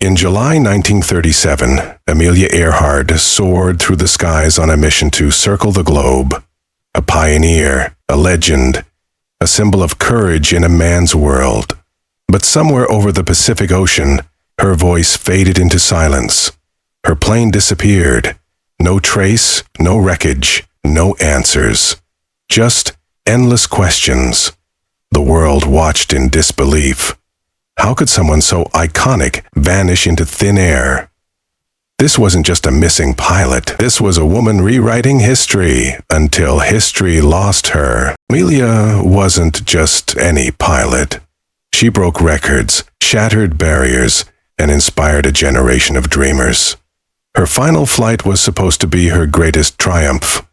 In July 1937, Amelia Earhart soared through the skies on a mission to circle the globe. A pioneer, a legend, a symbol of courage in a man's world. But somewhere over the Pacific Ocean, her voice faded into silence. Her plane disappeared. No trace, no wreckage, no answers. Just endless questions. The world watched in disbelief. How could someone so iconic vanish into thin air? This wasn't just a missing pilot. This was a woman rewriting history until history lost her. Amelia wasn't just any pilot. She broke records, shattered barriers, and inspired a generation of dreamers. Her final flight was supposed to be her greatest triumph.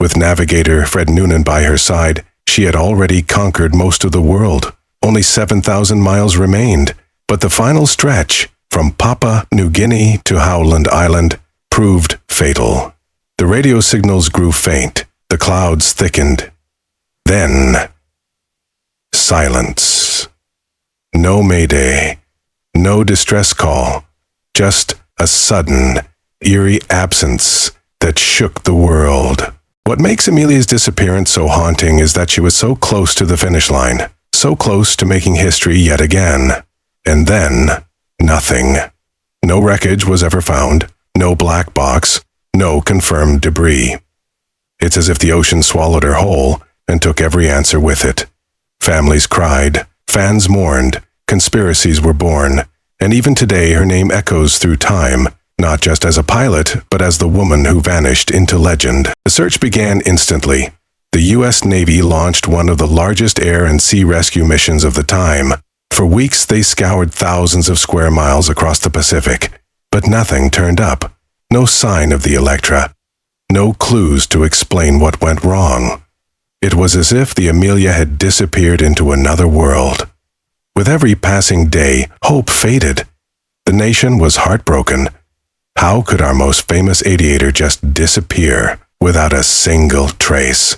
With navigator Fred Noonan by her side, she had already conquered most of the world. Only 7,000 miles remained, but the final stretch, from Papua New Guinea to Howland Island, proved fatal. The radio signals grew faint, the clouds thickened. Then, silence. No mayday, no distress call, just a sudden, eerie absence that shook the world. What makes Amelia's disappearance so haunting is that she was so close to the finish line. So close to making history yet again. And then, nothing. No wreckage was ever found, no black box, no confirmed debris. It's as if the ocean swallowed her whole and took every answer with it. Families cried, fans mourned, conspiracies were born, and even today her name echoes through time, not just as a pilot, but as the woman who vanished into legend. The search began instantly. The U.S. Navy launched one of the largest air and sea rescue missions of the time. For weeks, they scoured thousands of square miles across the Pacific, but nothing turned up. No sign of the Electra. No clues to explain what went wrong. It was as if the Amelia had disappeared into another world. With every passing day, hope faded. The nation was heartbroken. How could our most famous aviator just disappear without a single trace?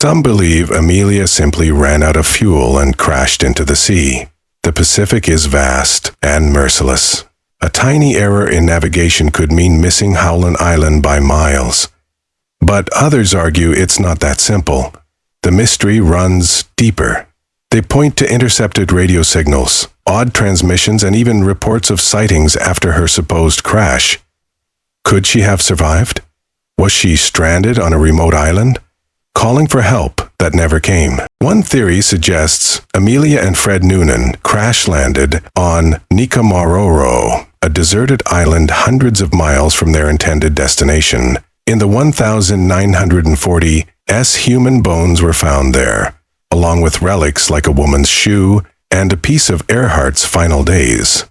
Some believe Amelia simply ran out of fuel and crashed into the sea. The Pacific is vast and merciless. A tiny error in navigation could mean missing Howland Island by miles. But others argue it's not that simple. The mystery runs deeper. They point to intercepted radio signals, odd transmissions, and even reports of sightings after her supposed crash. Could she have survived? Was she stranded on a remote island? Calling for help that never came. One theory suggests Amelia and Fred Noonan crash-landed on Nikamaroro, a deserted island hundreds of miles from their intended destination. In the 1,940 human bones were found there, along with relics like a woman's shoe and a piece of Earhart's final days.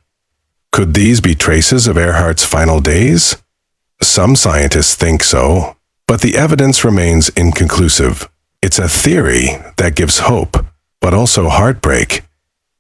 Could these be traces of Earhart's final days? Some scientists think so. But the evidence remains inconclusive. It's a theory that gives hope, but also heartbreak.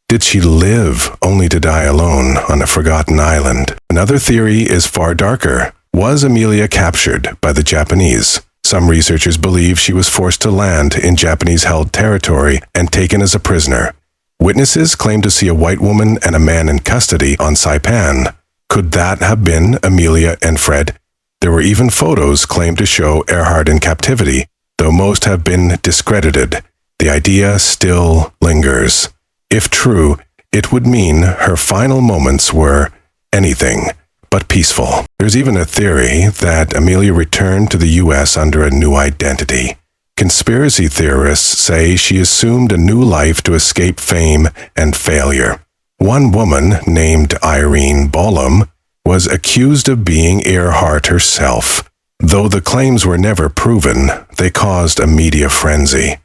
Did she live only to die alone on a forgotten island? Another theory is far darker. Was Amelia captured by the Japanese? Some researchers believe she was forced to land in Japanese-held territory and taken as a prisoner. Witnesses claim to see a white woman and a man in custody on Saipan. Could that have been Amelia and Fred? There were even photos claimed to show Earhart in captivity, though most have been discredited. The idea still lingers. If true, it would mean her final moments were anything but peaceful. There's even a theory that Amelia returned to the U.S. under a new identity. Conspiracy theorists say she assumed a new life to escape fame and failure. One woman, named Irene Bolam, was accused of being Earhart herself. Though the claims were never proven, they caused a media frenzy.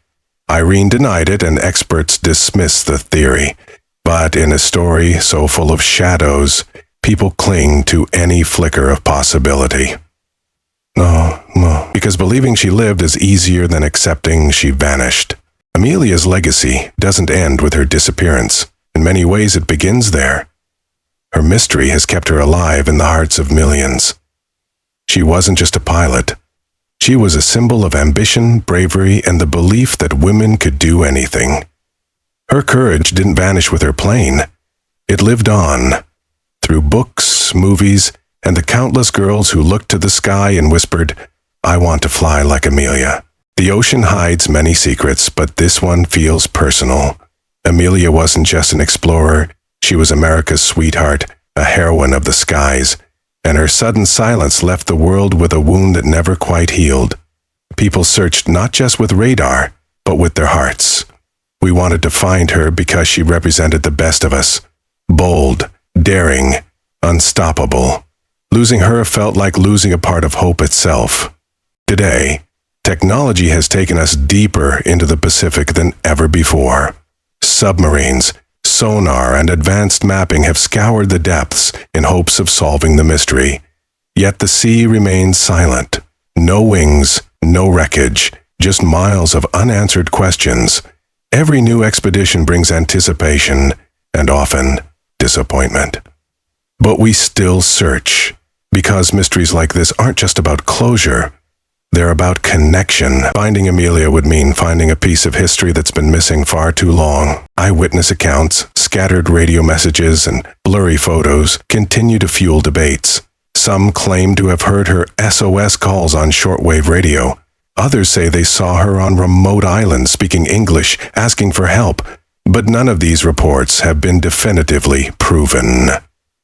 Irene denied it and experts dismissed the theory. But in a story so full of shadows, people cling to any flicker of possibility. No, because believing she lived is easier than accepting she vanished. Amelia's legacy doesn't end with her disappearance. In many ways, it begins there. Her mystery has kept her alive in the hearts of millions. She wasn't just a pilot. She was a symbol of ambition, bravery, and the belief that women could do anything. Her courage didn't vanish with her plane. It lived on, through books, movies, and the countless girls who looked to the sky and whispered, "I want to fly like Amelia." The ocean hides many secrets, but this one feels personal. Amelia wasn't just an explorer, she was America's sweetheart, a heroine of the skies, and her sudden silence left the world with a wound that never quite healed. People searched not just with radar, but with their hearts. We wanted to find her because she represented the best of us. Bold, daring, unstoppable. Losing her felt like losing a part of hope itself. Today, technology has taken us deeper into the Pacific than ever before. Submarines, sonar, and advanced mapping have scoured the depths in hopes of solving the mystery. Yet the sea remains silent. No wings, no wreckage, just miles of unanswered questions. Every new expedition brings anticipation and often disappointment. But we still search, because mysteries like this aren't just about closure. They're about connection. Finding Amelia would mean finding a piece of history that's been missing far too long. Eyewitness accounts, scattered radio messages, and blurry photos continue to fuel debates. Some claim to have heard her SOS calls on shortwave radio. Others say they saw her on remote islands speaking English, asking for help. But none of these reports have been definitively proven.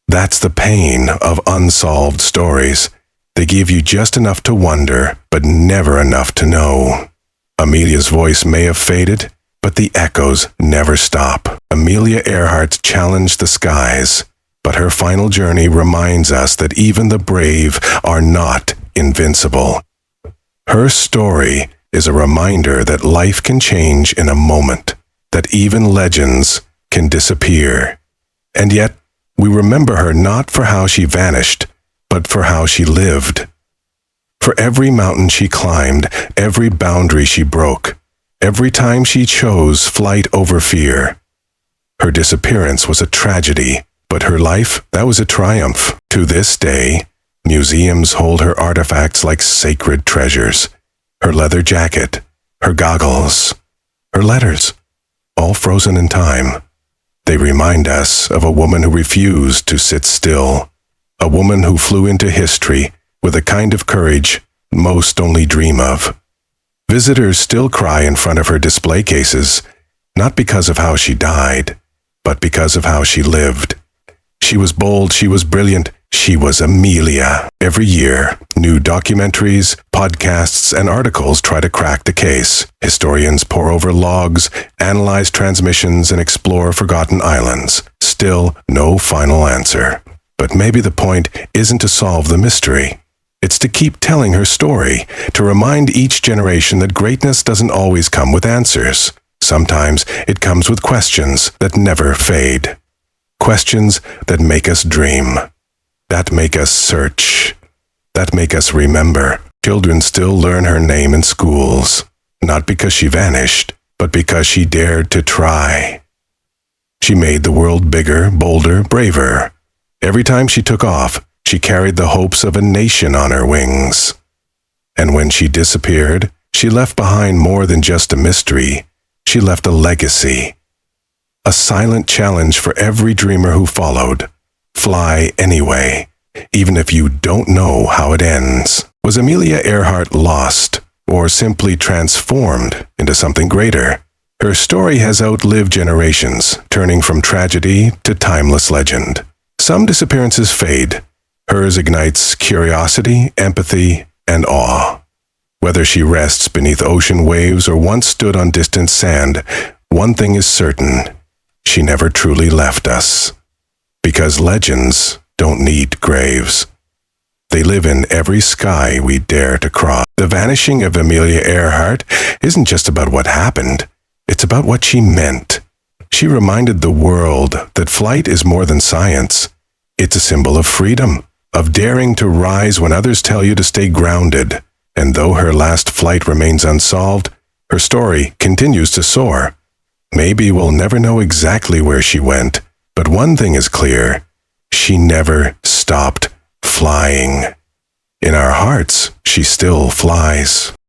That's the pain of unsolved stories. They give you just enough to wonder, but never enough to know. Amelia's voice may have faded, but the echoes never stop. Amelia Earhart challenged the skies, but her final journey reminds us that even the brave are not invincible. Her story is a reminder that life can change in a moment, that even legends can disappear. And yet, we remember her not for how she vanished, but for how she lived. For every mountain she climbed, every boundary she broke, every time she chose flight over fear. Her disappearance was a tragedy, but her life, that was a triumph. To this day, museums hold her artifacts like sacred treasures. Her leather jacket, her goggles, her letters, all frozen in time. They remind us of a woman who refused to sit still. A woman who flew into history with a kind of courage most only dream of. Visitors still cry in front of her display cases, not because of how she died, but because of how she lived. She was bold, she was brilliant, she was Amelia. Every year, new documentaries, podcasts, and articles try to crack the case. Historians pore over logs, analyze transmissions, and explore forgotten islands. Still, no final answer. But maybe the point isn't to solve the mystery. It's to keep telling her story, to remind each generation that greatness doesn't always come with answers. Sometimes it comes with questions that never fade. Questions that make us dream, that make us search, that make us remember. Children still learn her name in schools, not because she vanished, but because she dared to try. She made the world bigger, bolder, braver. Every time she took off, she carried the hopes of a nation on her wings. And when she disappeared, she left behind more than just a mystery. She left a legacy. A silent challenge for every dreamer who followed. Fly anyway, even if you don't know how it ends. Was Amelia Earhart lost, or simply transformed into something greater? Her story has outlived generations, turning from tragedy to timeless legend. Some disappearances fade. Hers ignites curiosity, empathy, and awe. Whether she rests beneath ocean waves or once stood on distant sand, one thing is certain: she never truly left us. Because legends don't need graves. They live in every sky we dare to cross. The vanishing of Amelia Earhart isn't just about what happened. It's about what she meant. She reminded the world that flight is more than science. It's a symbol of freedom, of daring to rise when others tell you to stay grounded. And though her last flight remains unsolved, her story continues to soar. Maybe we'll never know exactly where she went, but one thing is clear: she never stopped flying. In our hearts, she still flies.